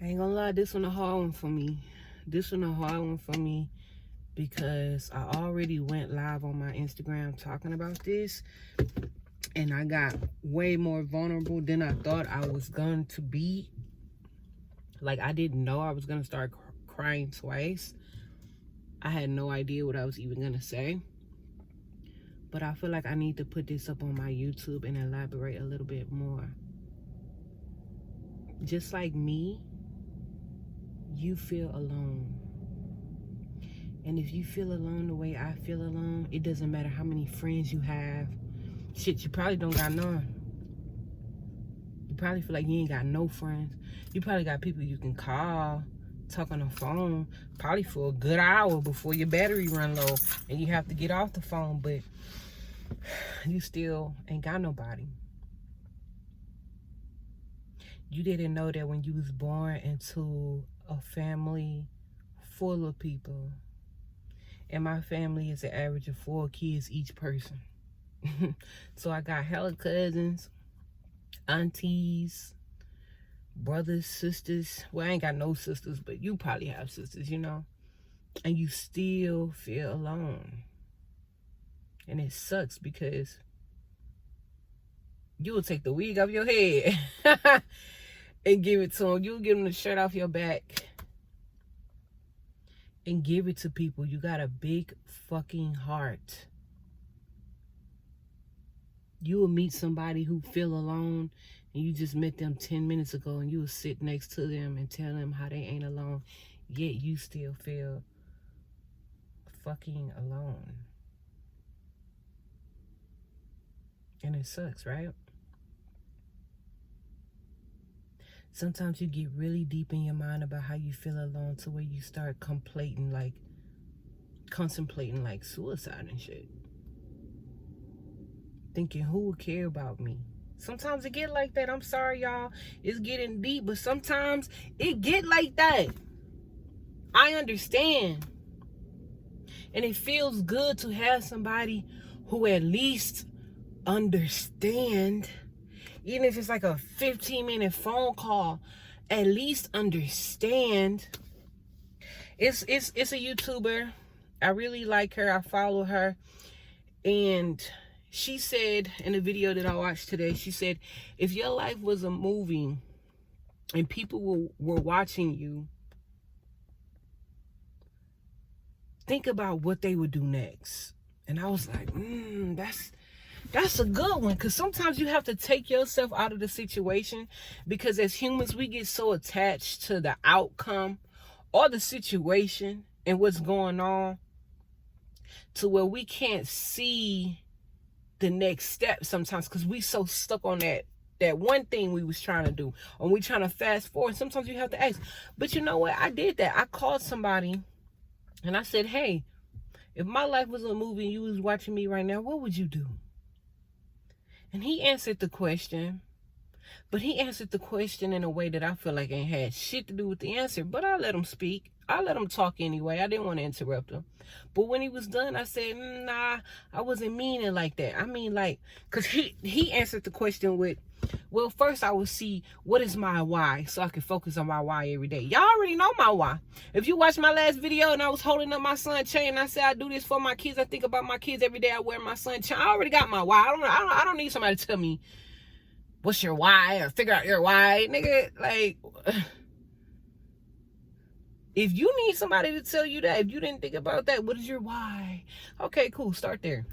I ain't gonna lie, this one a hard one for me. This one a hard one for me because I already went live on my Instagram talking about this, and I got way more vulnerable than I thought I was going to be. Like, I didn't know I was gonna start crying twice. I had no idea what I was even gonna say. But I feel like I need to put this up on my YouTube and elaborate a little bit more. Just like me, you feel alone. And if you feel alone the way I feel alone, it doesn't matter how many friends you have. Shit, you probably don't got none. You probably feel like you ain't got no friends. You probably got people you can call, talk on the phone, probably for a good hour before your battery run low and you have to get off the phone, but you still ain't got nobody. You didn't know that when you was born into a family full of people, and my family is an average of 4 kids each person. So I got hella cousins, aunties, brothers, sisters. Well, I ain't got no sisters, but you probably have sisters, you know. And you still feel alone. And it sucks because you will take the wig off your head and give it to them. You'll give them the shirt off your back and give it to people. You got a big fucking heart. You will meet somebody who feel alone and you just met them 10 minutes ago, and you will sit next to them and tell them how they ain't alone, yet you still feel fucking alone. And it sucks, right? Sometimes you get really deep in your mind about how you feel alone to where you start contemplating like suicide and shit. Thinking, who would care about me? Sometimes it get like that. I'm sorry, y'all. It's getting deep, but sometimes it get like that. I understand. And it feels good to have somebody who at least understand. Even if it's like a 15-minute phone call, at least understand. It's a YouTuber. I really like her. I follow her. And she said in a video that I watched today, she said, if your life was a movie and people were watching you, think about what they would do next. And I was like, that's a good one, because sometimes you have to take yourself out of the situation, because as humans, we get so attached to the outcome or the situation and what's going on to where we can't see the next step sometimes, because we so stuck on that one thing we was trying to do, or we trying to fast forward. Sometimes you have to ask. But you know what? I did that. I called somebody and I said, hey, if my life was a movie and you was watching me right now, what would you do? And he answered the question, but he answered the question in a way that I feel like ain't had shit to do with the answer. But I let him speak. I let him talk anyway. I didn't want to interrupt him. But when he was done, I said, nah, I wasn't meaning like that. I mean, like, because he answered the question with, well, first I will see what is my why, so I can focus on my why every day. Y'all already know my why. If you watched my last video and I was holding up my son's chain and I said I do this for my kids, I think about my kids every day, I wear my son's chain. I already got my why. I don't need somebody to tell me what's your why or figure out your why. Nigga, like, if you need somebody to tell you that, if you didn't think about that, what is your why? Okay, cool, start there.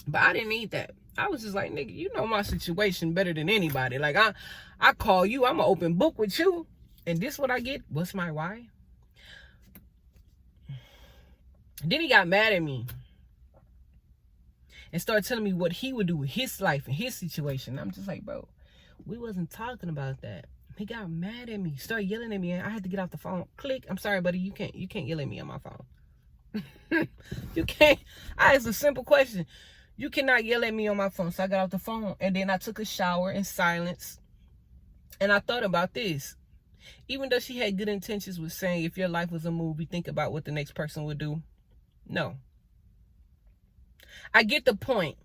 But I didn't need that. I was just like, nigga, you know my situation better than anybody. Like, I call you, I'm an open book with you, and this what I get. What's my why? Then he got mad at me and started telling me what he would do with his life and his situation. I'm just like, bro, we wasn't talking about that. He got mad at me, started yelling at me, and I had to get off the phone. Click. I'm sorry, buddy. You can't yell at me on my phone. You can't. I asked a simple question. You cannot yell at me on my phone. So I got off the phone, and then I took a shower in silence. And I thought about this. Even though she had good intentions with saying, if your life was a movie, think about what the next person would do. No. I get the point.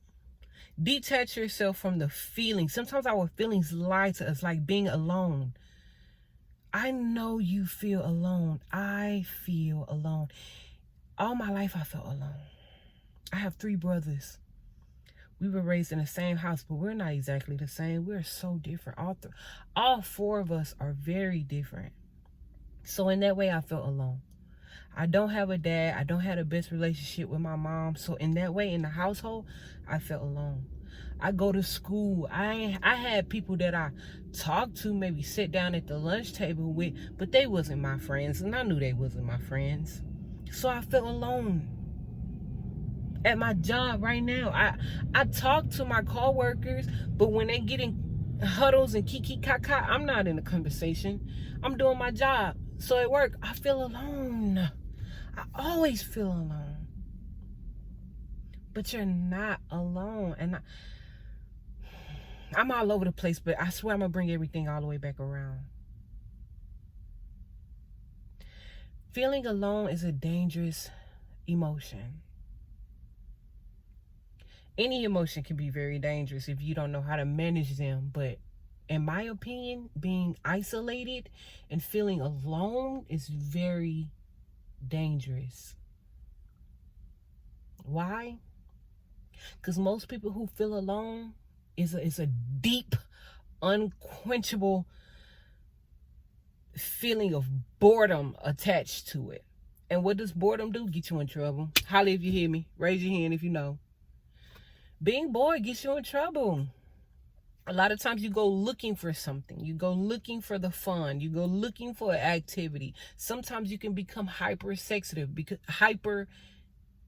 Detach yourself from the feelings. Sometimes our feelings lie to us, like being alone. I know you feel alone. I feel alone. All my life I felt alone. I have 3 brothers. We were raised in the same house, but we're not exactly the same. We're so different. All 4 of us are very different. So in that way, I felt alone. I don't have a dad. I don't have the best relationship with my mom. So in that way, in the household, I felt alone. I go to school. I had people that I talked to, maybe sit down at the lunch table with, but they wasn't my friends, and I knew they wasn't my friends. So I felt alone. At my job right now, I talk to my coworkers, but when they get in huddles and kiki kaka, I'm not in the conversation. I'm doing my job. So at work, I feel alone. I always feel alone. But you're not alone. And I'm all over the place, but I swear I'm going to bring everything all the way back around. Feeling alone is a dangerous emotion. Any emotion can be very dangerous if you don't know how to manage them. But in my opinion, being isolated and feeling alone is very dangerous. Why? Because most people who feel alone is a deep, unquenchable feeling of boredom attached to it. And what does boredom do? Get you in trouble. Holla if you hear me. Raise your hand if you know. Being bored gets you in trouble. A lot of times you go looking for something. You go looking for the fun. You go looking for an activity. Sometimes you can become hypersexual.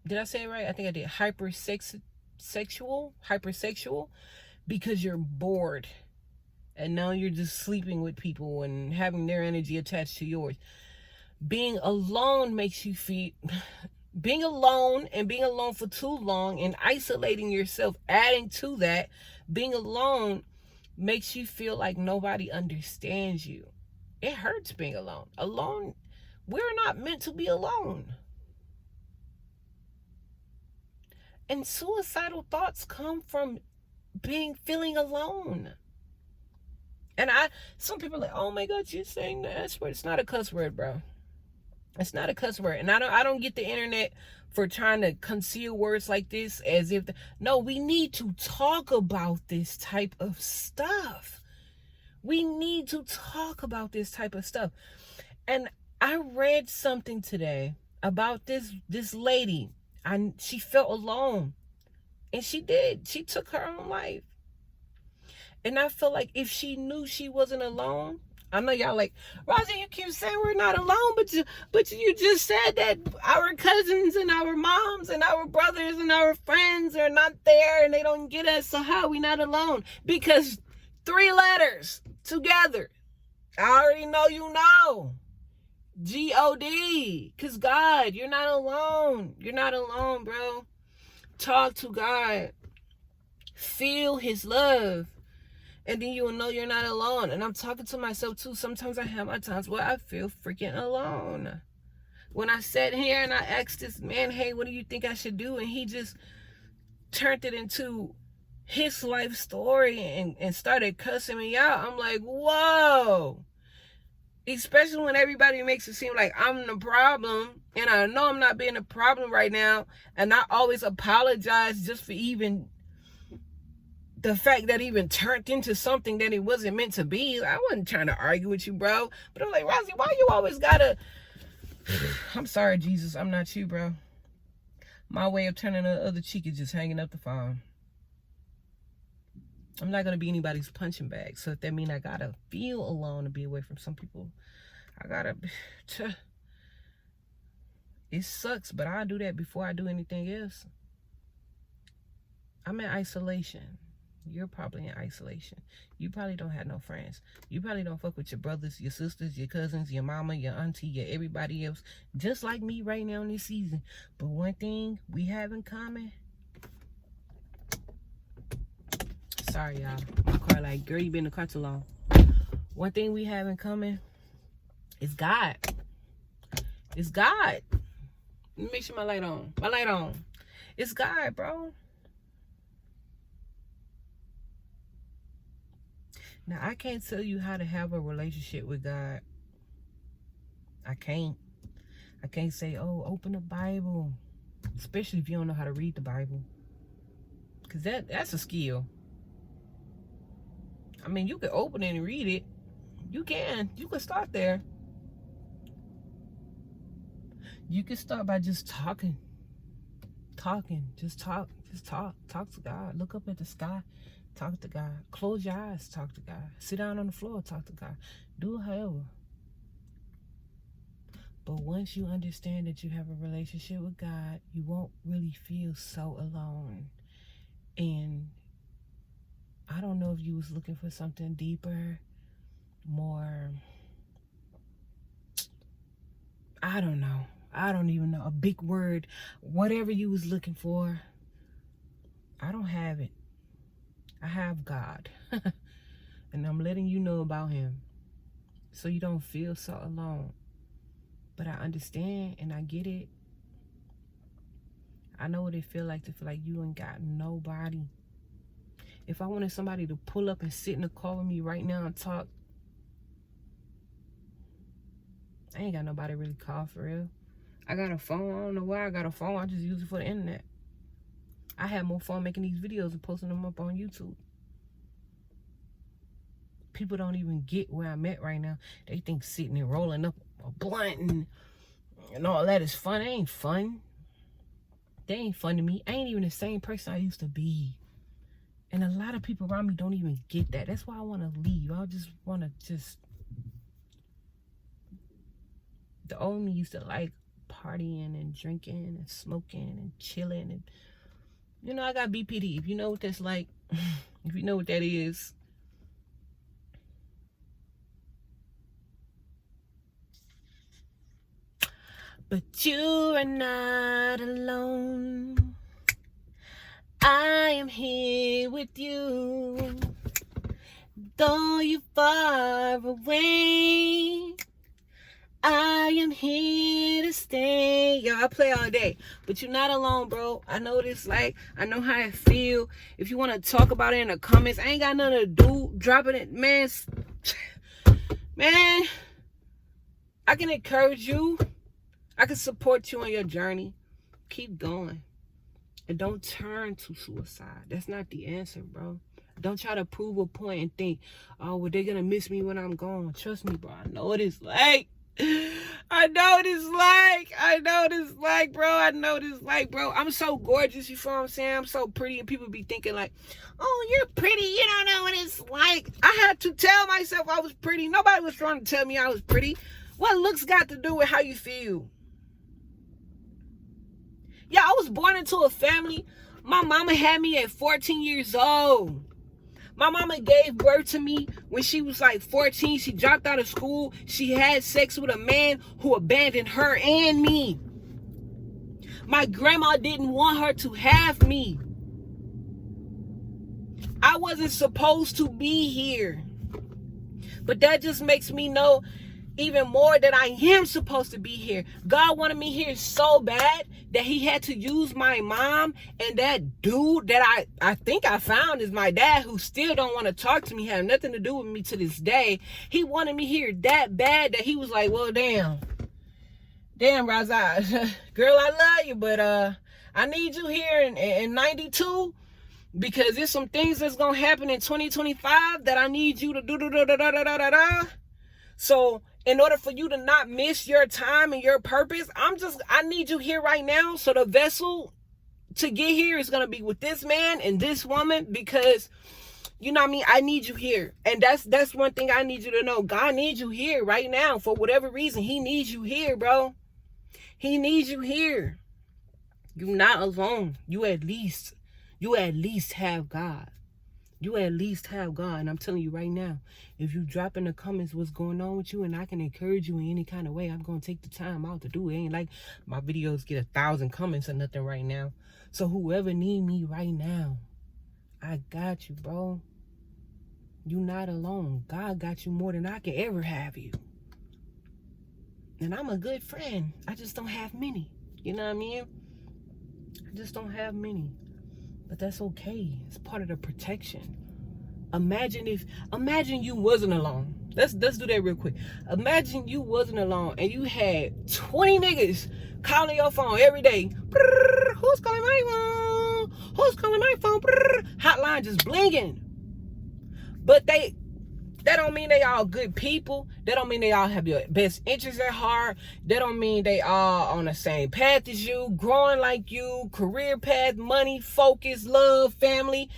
Did I say it right? I think I did. Hypersexual because you're bored. And now you're just sleeping with people and having their energy attached to yours. Being alone makes you feel... Being alone and being alone for too long and isolating yourself, adding to that, being alone makes you feel like nobody understands you. It hurts being alone. Alone, we're not meant to be alone. And suicidal thoughts come from feeling alone. And some people are like, oh my God, you're saying the S word. It's not a cuss word, bro. It's not a cuss word. And I don't get the internet for trying to conceal words like this as if... No, we need to talk about this type of stuff. We need to talk about this type of stuff. And I read something today about this lady. She felt alone. And she did. She took her own life. And I feel like if she knew she wasn't alone... I know y'all like, Rosie, you keep saying we're not alone, but you just said that our cousins and our moms and our brothers and our friends are not there and they don't get us. So how are we not alone? Because 3 letters together. I already know you know. G-O-D. Because God, you're not alone. You're not alone, bro. Talk to God. Feel his love. And then you will know you're not alone. And I'm talking to myself too. Sometimes I have my times where I feel freaking alone. When I sat here and I asked this man, hey, what do you think I should do? And he just turned it into his life story and started cussing me out. I'm like, whoa. Especially when everybody makes it seem like I'm the problem. And I know I'm not being a problem right now. And I always apologize just for even... the fact that even turned into something that it wasn't meant to be. I wasn't trying to argue with you, bro. But I'm like, Rosie, why you always gotta... I'm sorry, Jesus. I'm not you, bro. My way of turning the other cheek is just hanging up the phone. I'm not going to be anybody's punching bag. So if that means I got to feel alone and be away from some people, I got to... It sucks, but I'll do that before I do anything else. I'm in isolation. You're probably in isolation. You probably don't have no friends. You probably don't fuck with your brothers, your sisters, your cousins, your mama, your auntie, your everybody else. Just like me right now in this season. But one thing we have in common... Sorry, y'all. My car like, girl, you been in the car too long. One thing we have in common is God. It's God. Let me make sure my light on. My light on. It's God, bro. Now, I can't tell you how to have a relationship with God. I can't say, oh, open the Bible, especially if you don't know how to read the Bible, because that's a skill. I mean, you can open it and read it. You can start there. You can start by just talking. Just talk to God. Look up at the sky, talk to God. Close your eyes, talk to God. Sit down on the floor, talk to God. Do it however. But once you understand that you have a relationship with God, you won't really feel so alone. And I don't know if you was looking for something deeper, more, I don't know. I don't even know. A big word. Whatever you was looking for, I don't have it. I have God. And I'm letting you know about him, so you don't feel so alone. But I understand and I get it. I know what it feel like to feel like you ain't got nobody. If I wanted somebody to pull up and sit in the car with me right now and talk, I ain't got nobody really call for real. I got a phone. I don't know why I got a phone. I just use it for the internet. I have more fun making these videos and posting them up on YouTube. People don't even get where I'm at right now. They think sitting and rolling up a blunt and all that is fun. It ain't fun. They ain't fun to me. I ain't even the same person I used to be. And a lot of people around me don't even get that. That's why I want to leave. I just want to the old me used to like partying and drinking and smoking and chilling. And, you know, I got BPD. If you know what that's like, if you know what that is. But you are not alone. I am here with you. Though you're far away, I am here to stay. Yo, I play all day. But you're not alone, bro. I know what it's like. I know how I feel. If you want to talk about it in the comments, I ain't got nothing to do. Dropping it, man. Man, I can encourage you. I can support you on your journey. Keep going. And don't turn to suicide. That's not the answer, bro. Don't try to prove a point and think, oh, well, they're going to miss me when I'm gone. Trust me, bro. I know what it's like. I know what it's like. I know what it's like, bro. I know what it's like, bro. I'm so gorgeous, you feel what I'm saying? I'm so pretty, and people be thinking like, oh, you're pretty. You don't know what it's like. I had to tell myself I was pretty. Nobody was trying to tell me I was pretty. What looks got to do with how you feel? Yeah, I was born into a family. My mama had me at 14 years old. My mama gave birth to me when she was like 14. She dropped out of school. She had sex with a man who abandoned her and me. My grandma didn't want her to have me. I wasn't supposed to be here. But that just makes me know even more that I am supposed to be here. God wanted me here so bad that he had to use my mom and that dude that I think I found is my dad, who still don't want to talk to me, have nothing to do with me to this day. He wanted me here that bad that he was like, well, damn, Raza, girl, I love you, but I need you here in 92 because there's some things that's gonna happen in 2025 that I need you to do. So in order for you to not miss your time and your purpose, I need you here right now. So the vessel to get here is going to be with this man and this woman, because, you know what I mean? I need you here. And that's one thing I need you to know. God needs you here right now for whatever reason. He needs you here, bro. He needs you here. You're not alone. You at least have God. You at least have God. And I'm telling you right now, if you drop in the comments what's going on with you and I can encourage you in any kind of way, I'm going to take the time out to do it. It ain't like my videos get 1,000 comments or nothing right now. So whoever need me right now, I got you, bro. You not alone. God got you more than I can ever have you. And I'm a good friend. I just don't have many. You know what I mean? I just don't have many. But that's okay. It's part of the protection. Imagine you wasn't alone. Let's do that real quick. Imagine you wasn't alone and you had 20 niggas calling your phone every day. Brrr, who's calling my phone? Who's calling my phone? Brrr, hotline just blinging. But that don't mean they all good people. That don't mean they all have your best interests at heart. That don't mean they all on the same path as you, growing like you, career path, money, focus, love, family.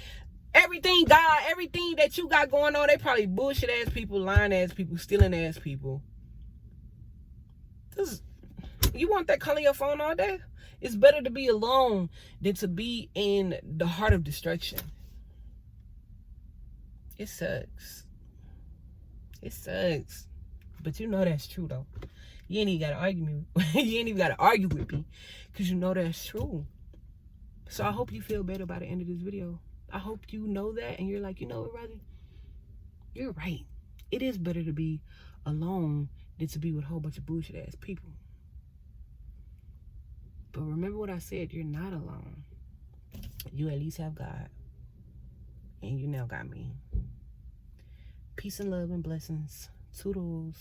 Everything, God, everything that you got going on, they probably bullshit ass people, lying ass people, stealing ass people. You want that calling your phone all day? It's better to be alone than to be in the heart of destruction. It sucks. It sucks. But you know that's true though. You ain't even gotta argue me. You ain't even gotta argue with me. Cause you know that's true. So I hope you feel better by the end of this video. I hope you know that and you're like, you know what, Roger? You're right. It is better to be alone than to be with a whole bunch of bullshit ass people. But remember what I said, you're not alone. You at least have God. And you now got me. Peace and love and blessings. Toodles.